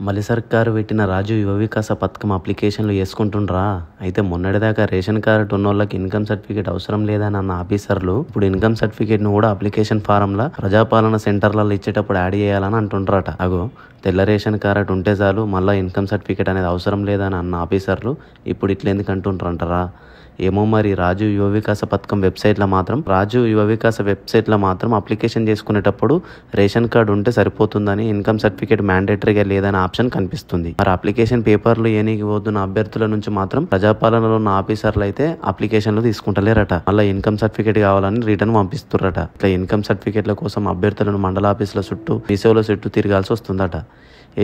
మలి సర్కారు పెట్టిన రాజు యువ వికాస పథకం అప్లికేషన్లు చేసుకుంటుండ్రా. అయితే మొన్నటిదాకా రేషన్ కార్డు ఉన్నోళ్ళకి ఇన్కమ్ సర్టిఫికేట్ అవసరం లేదని అన్న ఆఫీసర్లు ఇప్పుడు ఇన్కమ్ సర్టిఫికేట్ ను కూడా అప్లికేషన్ ఫారంలా ప్రజాపాలన సెంటర్లలో ఇచ్చేటప్పుడు యాడ్ చేయాలని అంటుండ్రట. అగో తెల్ల రేషన్ కార్డు ఉంటే చాలు మళ్ళీ ఇన్కమ్ సర్టిఫికేట్ అనేది అవసరం లేదని అన్న ఆఫీసర్లు ఇప్పుడు ఇట్లా ఎందుకు అంటుండ్రంటారా? ఏమో మరి. రాజు యువ వికాస పథకం వెబ్సైట్లో మాత్రం అప్లికేషన్ చేసుకునేటప్పుడు రేషన్ కార్డు ఉంటే సరిపోతుందని, ఇన్కమ్ సర్టిఫికేట్ మ్యాండేటరీగా లేదని ఆప్షన్ కనిపిస్తుంది. మరి అప్లికేషన్ పేపర్లు ఏనికి పోతున్న అభ్యర్థుల నుంచి మాత్రం ప్రజాపాలనలో ఉన్న ఆఫీసర్లు అయితే అప్లికేషన్లు తీసుకుంటలేరట. మళ్ళీ ఇన్కమ్ సర్టిఫికేట్ కావాలని రిటర్న్ పంపిస్తుర్రట. ఇట్లా ఇన్కమ్ సర్టిఫికేట్ల కోసం అభ్యర్థులను మండల ఆఫీసుల చుట్టూ మీసేవల చుట్టూ తిరగాల్సి వస్తుందట.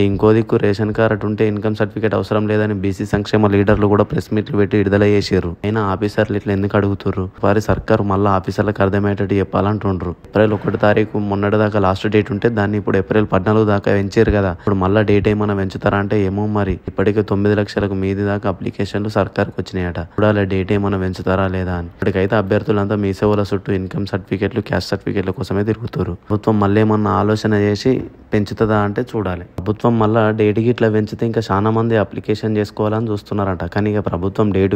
ఇంకో దిక్కు రేషన్ కార్డు ఉంటే ఇన్కమ్ సర్టిఫికేట్ అవసరం లేదని బీసీ సంక్షేమ లీడర్లు కూడా ప్రెస్ మీట్లు పెట్టి విడుదల చేసారు. అయినా ఆఫీసర్లు ఇట్లా ఎందుకు అడుగుతుర్రు? వారి సర్కారు మళ్ళీ ఆఫీసర్లకు అర్థమయ్యేటట్టు చెప్పాలంటుండ్రు. ఏప్రిల్ 1 తారీఖు మొన్నటి దాకా లాస్ట్ డేట్ ఉంటే దాన్ని ఇప్పుడు ఏప్రిల్ 14 దాకా పెంచారు కదా. ఇప్పుడు మళ్ళీ డేట్ ఏమైనా పెంచుతారా అంటే ఏమో మరి. ఇప్పటికే 9 లక్షలకు మీది దాకా అప్లికేషన్లు సర్కార్కి వచ్చినాయట. ఇప్పుడు అలా డేట్ ఏమైనా పెంచుతారా లేదా అని. ఇప్పటికైతే అభ్యర్థులంతా మీ సేవల చుట్టూ ఇన్కమ్ సర్టిఫికేట్లు, క్యాస్ట్ సర్టిఫికేట్ల కోసమే తిరుగుతారు. ప్రభుత్వం మళ్ళీ ఏమన్నా ఆలోచన చేసి పెంచుతుందా అంటే చూడాలి. ప్రభుత్వం మళ్ళీ డేట్కి ఇట్లా పెంచితే ఇంకా చాలా మంది అప్లికేషన్ చేసుకోవాలని చూస్తున్నారట. కానీ ఇక ప్రభుత్వం డేటు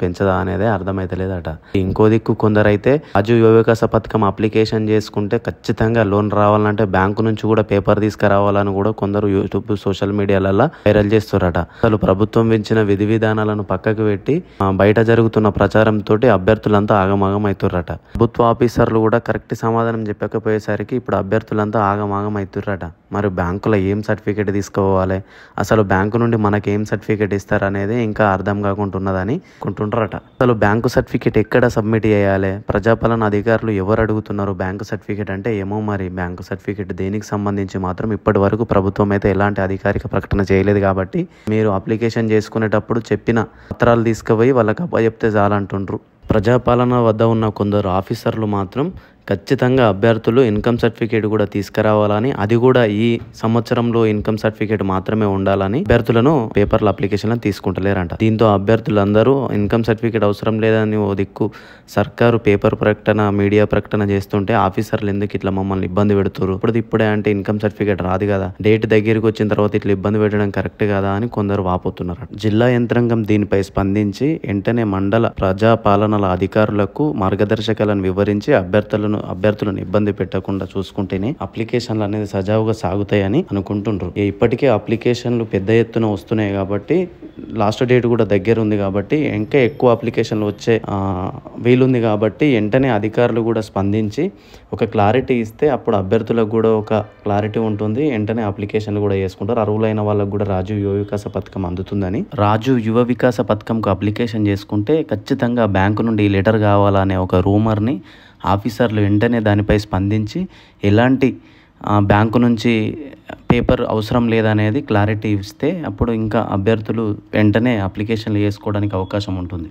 పెంచదా అనేది అర్థమైతలేదట. ఇంకో దిక్కు కొందరైతే రాజు యువ వికాస పథకం అప్లికేషన్ చేసుకుంటే ఖచ్చితంగా లోన్ రావాలంటే బ్యాంకు నుంచి కూడా పేపర్ తీసుకురావాలని కూడా కొందరు యూట్యూబ్, సోషల్ మీడియాలలో వైరల్ చేస్తారట. అసలు ప్రభుత్వం పెంచిన విధి విధానాలను పక్కకు పెట్టి బయట జరుగుతున్న ప్రచారంతో అభ్యర్థులంతా ఆగమాగం అవుతుర్రట. ప్రభుత్వ ఆఫీసర్లు కూడా కరెక్ట్ సమాధానం చెప్పకపోయేసరికి ఇప్పుడు అభ్యర్థులంతా ఆగమాగం అవుతుర్రట. మరి బ్యాంకులో ఏం సర్టిఫికేట్ తీసుకోవాలి, అసలు బ్యాంకు నుండి మనకి ఏం సర్టిఫికేట్ ఇస్తారు అనేది ఇంకా అర్థం కాకుంటున్నదని అనుకుంటుంటారట. అసలు బ్యాంకు సర్టిఫికేట్ ఎక్కడ సబ్మిట్ చేయాలి, ప్రజాపాలన అధికారులు ఎవరు అడుగుతున్నారు బ్యాంకు సర్టిఫికేట్ అంటే ఏమో మరి. బ్యాంకు సర్టిఫికేట్ దేనికి సంబంధించి మాత్రం ఇప్పటి వరకు ప్రభుత్వం అయితే ఎలాంటి అధికారిక ప్రకటన చేయలేదు. కాబట్టి మీరు అప్లికేషన్ చేసుకునేటప్పుడు చెప్పిన పత్రాలు తీసుకుపోయి వాళ్ళకి అప్పచెప్తే చాలంటుండ్రు. ప్రజాపాలన వద్ద ఉన్న కొందరు ఆఫీసర్లు మాత్రం ఖచ్చితంగా అభ్యర్థులు ఇన్కమ్ సర్టిఫికేట్ కూడా తీసుకురావాలని, అది కూడా ఈ సంవత్సరంలో ఇన్కమ్ సర్టిఫికేట్ మాత్రమే ఉండాలని అభ్యర్థులను పేపర్ల అప్లికేషన్లను తీసుకుంటలేరంట. దీంతో అభ్యర్థులందరూ ఇన్కమ్ సర్టిఫికేట్ అవసరం లేదని ఓ దిక్కు సర్కారు పేపర్ ప్రకటన, మీడియా ప్రకటన చేస్తుంటే ఆఫీసర్లు ఎందుకు ఇట్లా మమ్మల్ని ఇబ్బంది పెడుతున్నారు, ఇప్పుడే అంటే ఇన్కమ్ సర్టిఫికేట్ రాదు కదా, డేట్ దగ్గరికి వచ్చిన తర్వాత ఇట్లా ఇబ్బంది పెట్టడం కరెక్ట్ కదా అని కొందరు వాపోతున్నారు. జిల్లా యంత్రాంగం దీనిపై స్పందించి వెంటనే మండల ప్రజాపాలనల అధికారులకు మార్గదర్శకాలను వివరించి అభ్యర్థులను ఇబ్బంది పెట్టకుండా చూసుకుంటేనే అప్లికేషన్లు అనేది సజావుగా సాగుతాయని అనుకుంటుండ్రు. ఇప్పటికే అప్లికేషన్లు పెద్ద ఎత్తున వస్తున్నాయి కాబట్టి, లాస్ట్ డేట్ కూడా దగ్గర ఉంది కాబట్టి ఇంకా ఎక్కువ అప్లికేషన్లు వచ్చే వీలుంది కాబట్టి వెంటనే అధికారులు కూడా స్పందించి ఒక క్లారిటీ ఇస్తే అప్పుడు అభ్యర్థులకు కూడా ఒక క్లారిటీ ఉంటుంది. వెంటనే అప్లికేషన్లు కూడా చేసుకుంటారు. అర్హులైన వాళ్ళకు కూడా రాజు యువ వికాస పథకం అందుతుందని. రాజు యువ వికాస పథకంకు అప్లికేషన్ చేసుకుంటే ఖచ్చితంగా బ్యాంకు నుండి లెటర్ కావాలనే ఒక రూమర్ని ఆఫీసర్లు వెంటనే దానిపై స్పందించి ఎలాంటి బ్యాంకు నుంచి పేపర్ అవసరం లేదనేది క్లారిటీ ఇస్తే అప్పుడు ఇంకా అభ్యర్థులు వెంటనే అప్లికేషన్లు చేసుకోవడానికి అవకాశం ఉంటుంది.